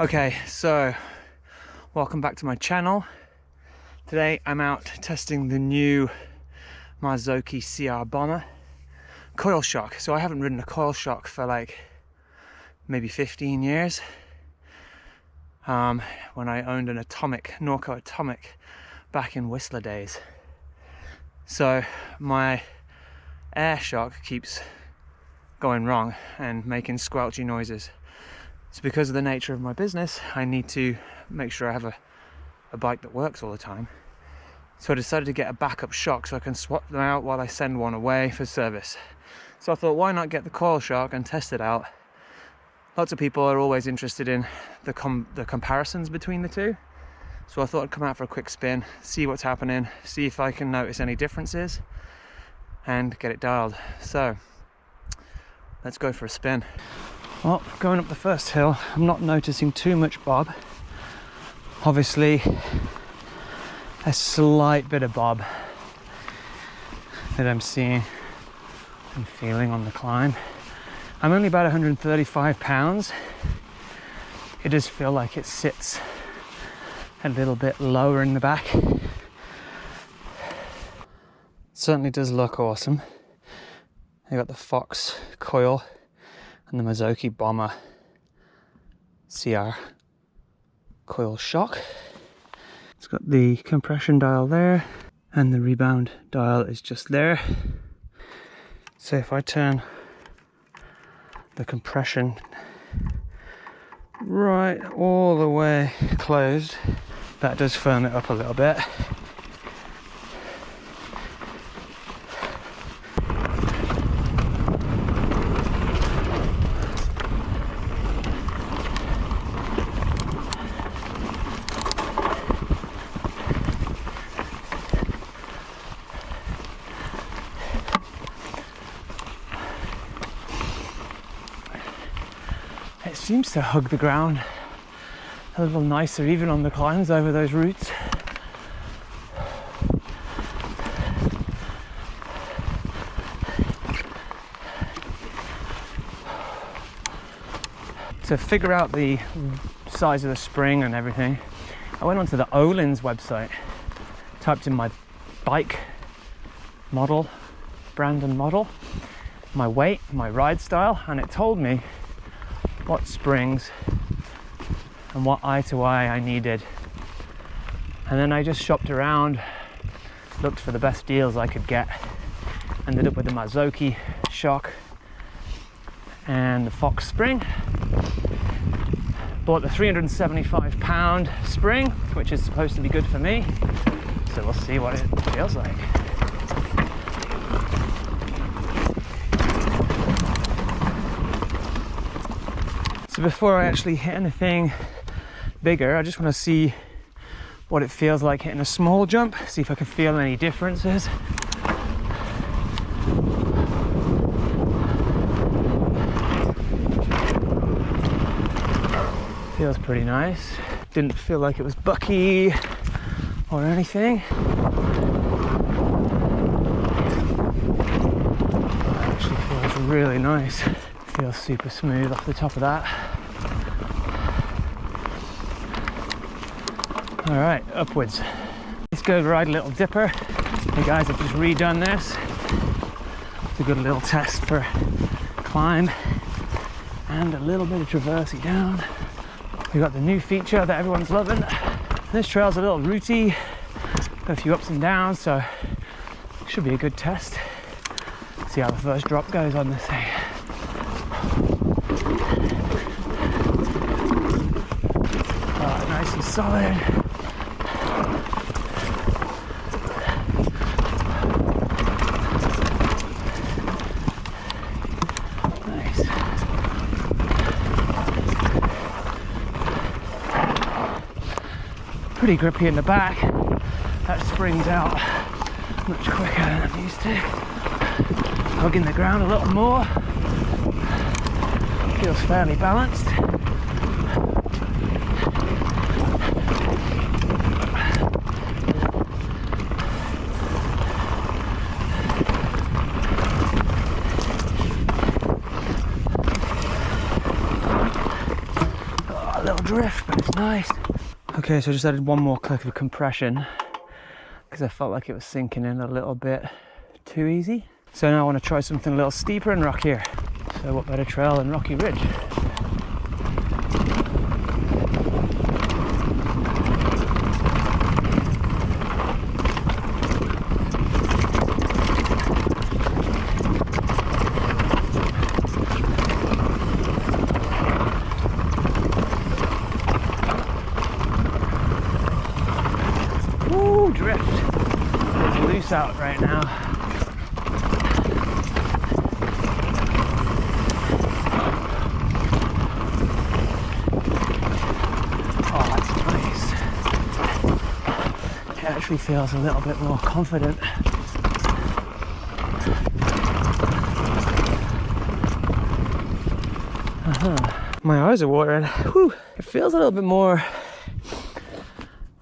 Okay, so welcome back to my channel. Today I'm out testing the new Marzocchi CR Bomber Coil shock. So I haven't ridden a coil shock for like maybe 15 years. When I owned an Norco Atomic back in Whistler days. So my air shock keeps going wrong and making squelchy noises. So because of the nature of my business, I need to make sure I have a bike that works all the time. So I decided to get a backup shock so I can swap them out while I send one away for service. So I thought, why not get the coil shock and test it out? Lots of people are always interested in the comparisons between the two. So I thought I'd come out for a quick spin, see what's happening, see if I can notice any differences and get it dialed. So let's go for a spin. Well, going up the first hill, I'm not noticing too much bob. Obviously, a slight bit of bob that I'm seeing and feeling on the climb. I'm only about 135 pounds. It does feel like it sits a little bit lower in the back. It certainly does look awesome. I got the Fox Coil and the Marzocchi Bomber CR coil shock. It's got the compression dial there and the rebound dial is just there. So if I turn the compression right all the way closed, that does firm it up a little bit. It seems to hug the ground a little nicer even on the climbs over those routes. To figure out the size of the spring and everything, I went onto the Öhlins website, typed in my bike model, brand and model, my weight, my ride style, and it told me what springs and what eye to eye I needed. And then I just shopped around, looked for the best deals I could get, ended up with the Marzocchi shock and the Fox spring. Bought the 375 pound spring, which is supposed to be good for me, so we'll see what it feels like. So before I actually hit anything bigger, I just want to see what it feels like hitting a small jump, see if I can feel any differences. Feels pretty nice. Didn't feel like it was bucky or anything. It actually feels really nice. Feels super smooth off the top of that. All right, upwards. Let's go ride a little dipper. Hey guys, I've just redone this. It's a good little test for climb and a little bit of traversey down. We've got the new feature that everyone's loving. This trail's a little rooty, got a few ups and downs, so it should be a good test. See how the first drop goes on this thing. Nice and solid. Nice. Pretty grippy in the back. That springs out much quicker than I'm used to. Hugging the ground a little more. Feels fairly balanced. drift, but it's nice. Okay, so I just added one more click of compression because I felt like it was sinking in a little bit too easy. So now I want to try something a little steeper and rockier. So what better trail than Rocky Ridge? Ooh, drift. It's loose out right now. Actually feels a little bit more confident. My eyes are watering. Whew. It feels a little bit more,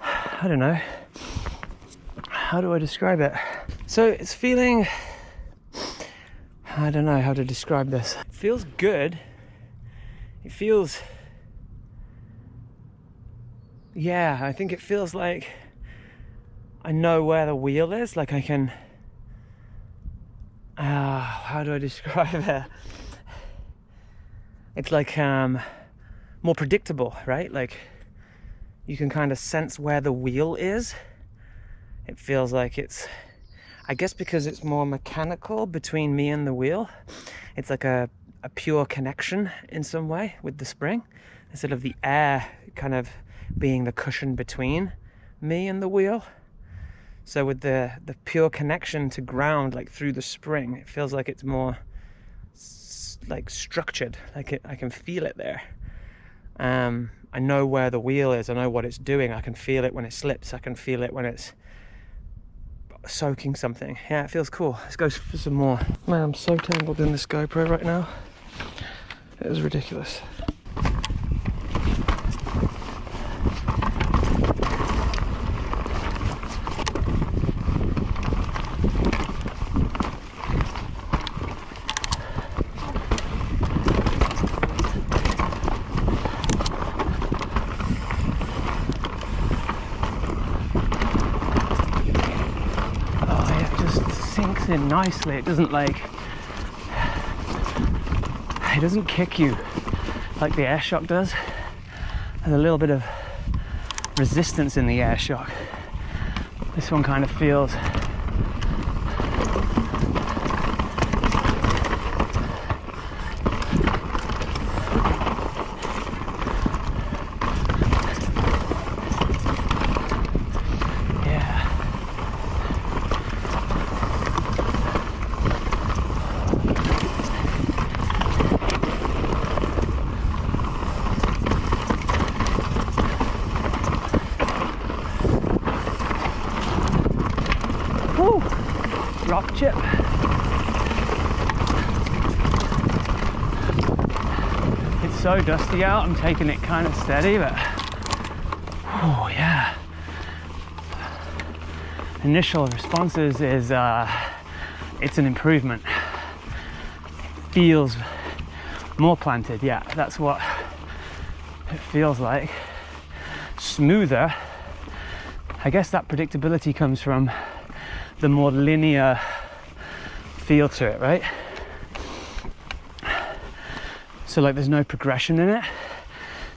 I don't know, how do I describe it? So it's feeling, I don't know how to describe this. It feels good. It feels, yeah, I think it feels like I know where the wheel is, like I can, how do I describe it? It's like more predictable, right? Like you can kind of sense where the wheel is. It feels like it's, I guess because it's more mechanical between me and the wheel, it's like a pure connection in some way with the spring, instead of the air kind of being the cushion between me and the wheel. So with the pure connection to ground, like through the spring, it feels like it's more like structured, like I can feel it there. I know where the wheel is, I know what it's doing, I can feel it when it slips, I can feel it when it's soaking something. Yeah, it feels cool. Let's go for some more. Man, I'm so tangled in this GoPro right now. It is ridiculous. In nicely. It doesn't it doesn't kick you like the air shock does. There's a little bit of resistance in the air shock. This one kind of feels rock chip. It's so dusty out, I'm taking it kind of steady, but oh yeah. Initial responses is it's an improvement. Feels more planted, yeah, that's what it feels like. Smoother. I guess that predictability comes from the more linear feel to it, right? So like there's no progression in it.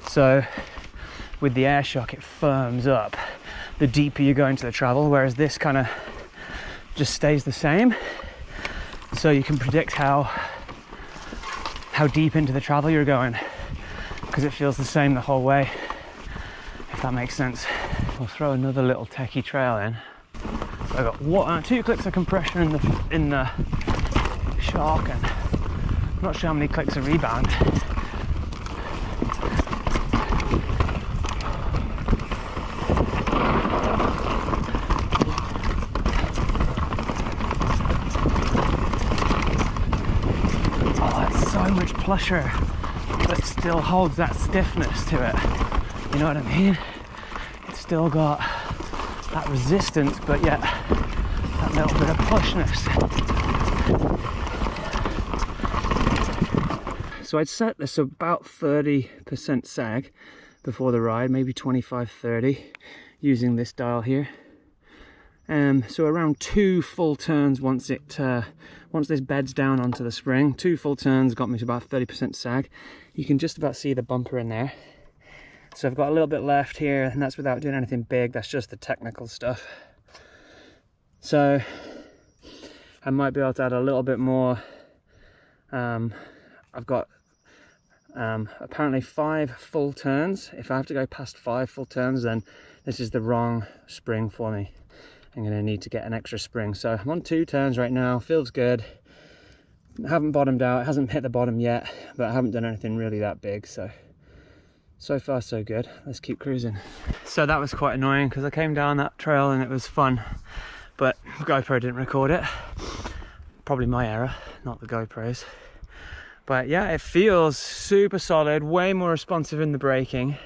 So with the air shock, it firms up the deeper you go into the travel, whereas this kind of just stays the same. So you can predict how deep into the travel you're going, because it feels the same the whole way, if that makes sense. We'll throw another little techie trail in. So I got 2 clicks of compression in the shock, and I'm not sure how many clicks of rebound. Oh, it's so much plusher, but it still holds that stiffness to it. You know what I mean? It's still got that resistance, but yet that little bit of pushness. So I'd set this about 30% sag, before the ride, maybe 25, 30, using this dial here. So around 2 full turns once this beds down onto the spring. 2 full turns got me to about 30% sag. You can just about see the bumper in there. So I've got a little bit left here, and that's without doing anything big. That's just the technical stuff. So I might be able to add a little bit more. I've got apparently 5 full turns. If I have to go past 5 full turns, then this is the wrong spring for me. I'm going to need to get an extra spring. So I'm on 2 turns right now. Feels good. I haven't bottomed out. It hasn't hit the bottom yet, but I haven't done anything really that big. So far so good. Let's keep cruising. So that was quite annoying because I came down that trail and it was fun, but GoPro didn't record it. Probably my error, not the GoPro's. But yeah, it feels super solid, way more responsive in the braking.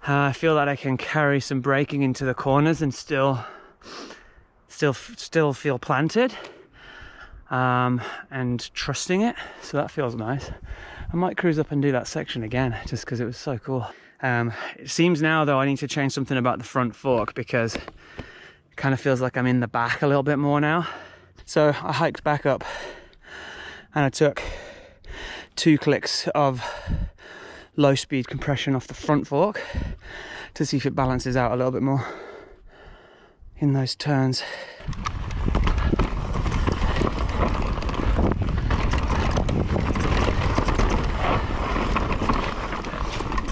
I feel that I can carry some braking into the corners and still feel planted and trusting it. So that feels nice. I might cruise up and do that section again just because it was so cool. It seems now though I need to change something about the front fork because it kind of feels like I'm in the back a little bit more now. So I hiked back up and I took 2 clicks of low speed compression off the front fork to see if it balances out a little bit more in those turns.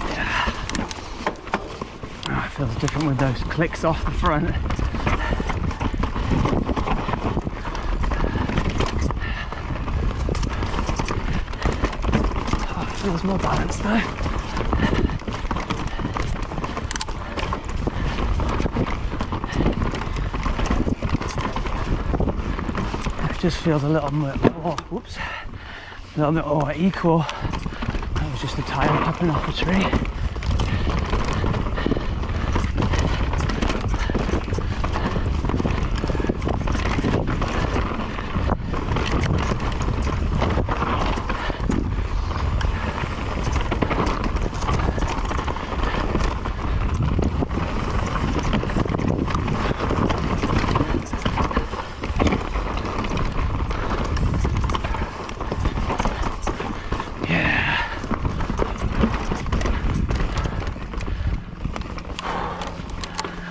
Yeah. Oh, it feels different with those clicks off the front. Feels more balanced though. It just feels a little more, whoops, a little bit more equal. That was just a tire popping off a tree.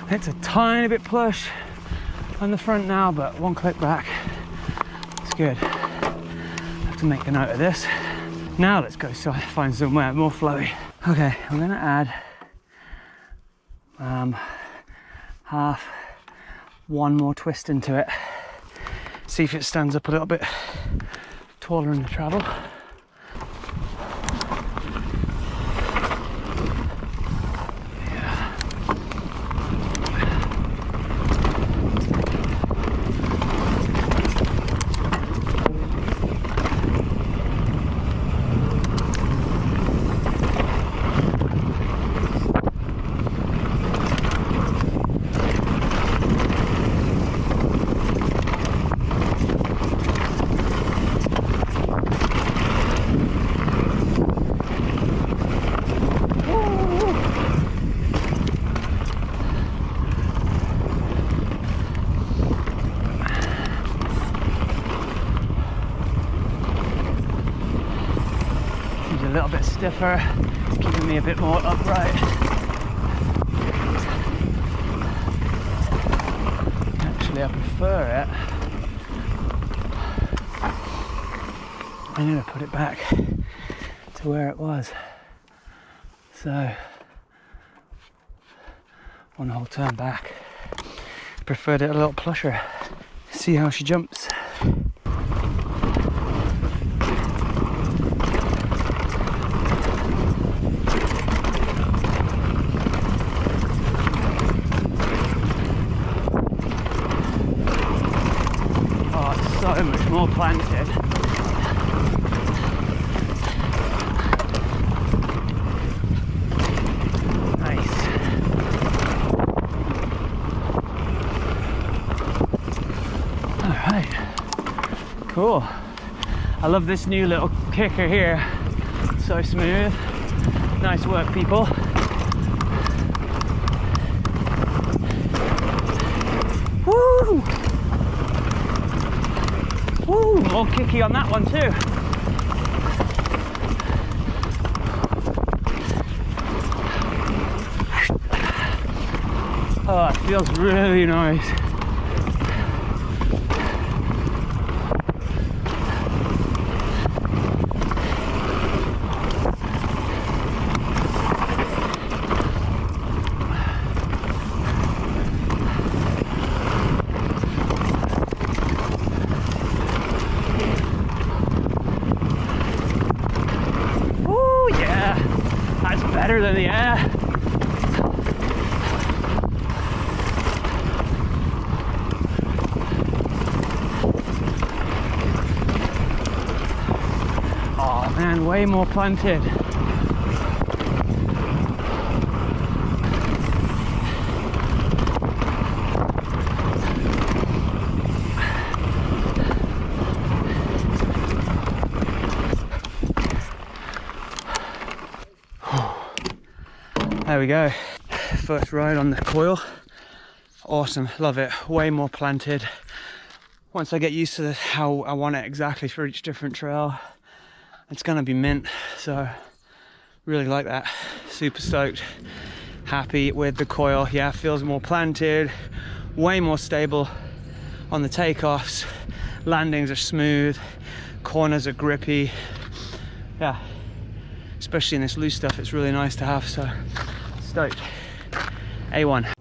It's a tiny bit plush on the front now, but 1 click back. It's good. I have to make a note of this. Now let's go find somewhere more flowy. Okay, I'm gonna add one more twist into it. See if it stands up a little bit taller in the travel. A little bit stiffer, keeping me a bit more upright. Actually, I prefer it. I'm going to put it back to where it was. So, 1 whole turn back. Preferred it a little plusher. See how she jumps. So much more planted. Nice. Alright, cool. I love this new little kicker here. So smooth. Nice work, people. Woo! Woo! More kicky on that one too. Oh, it feels really nice. Oh yeah, that's better than the air. Oh man, way more planted. There we go. First ride on the Coil. Awesome, love it. Way more planted. Once I get used to how I want it exactly for each different trail, it's gonna be mint. So really like that. Super stoked. Happy with the Coil. Yeah, feels more planted, way more stable on the takeoffs. Landings are smooth, corners are grippy. Yeah, especially in this loose stuff, it's really nice to have. So stoked. A1.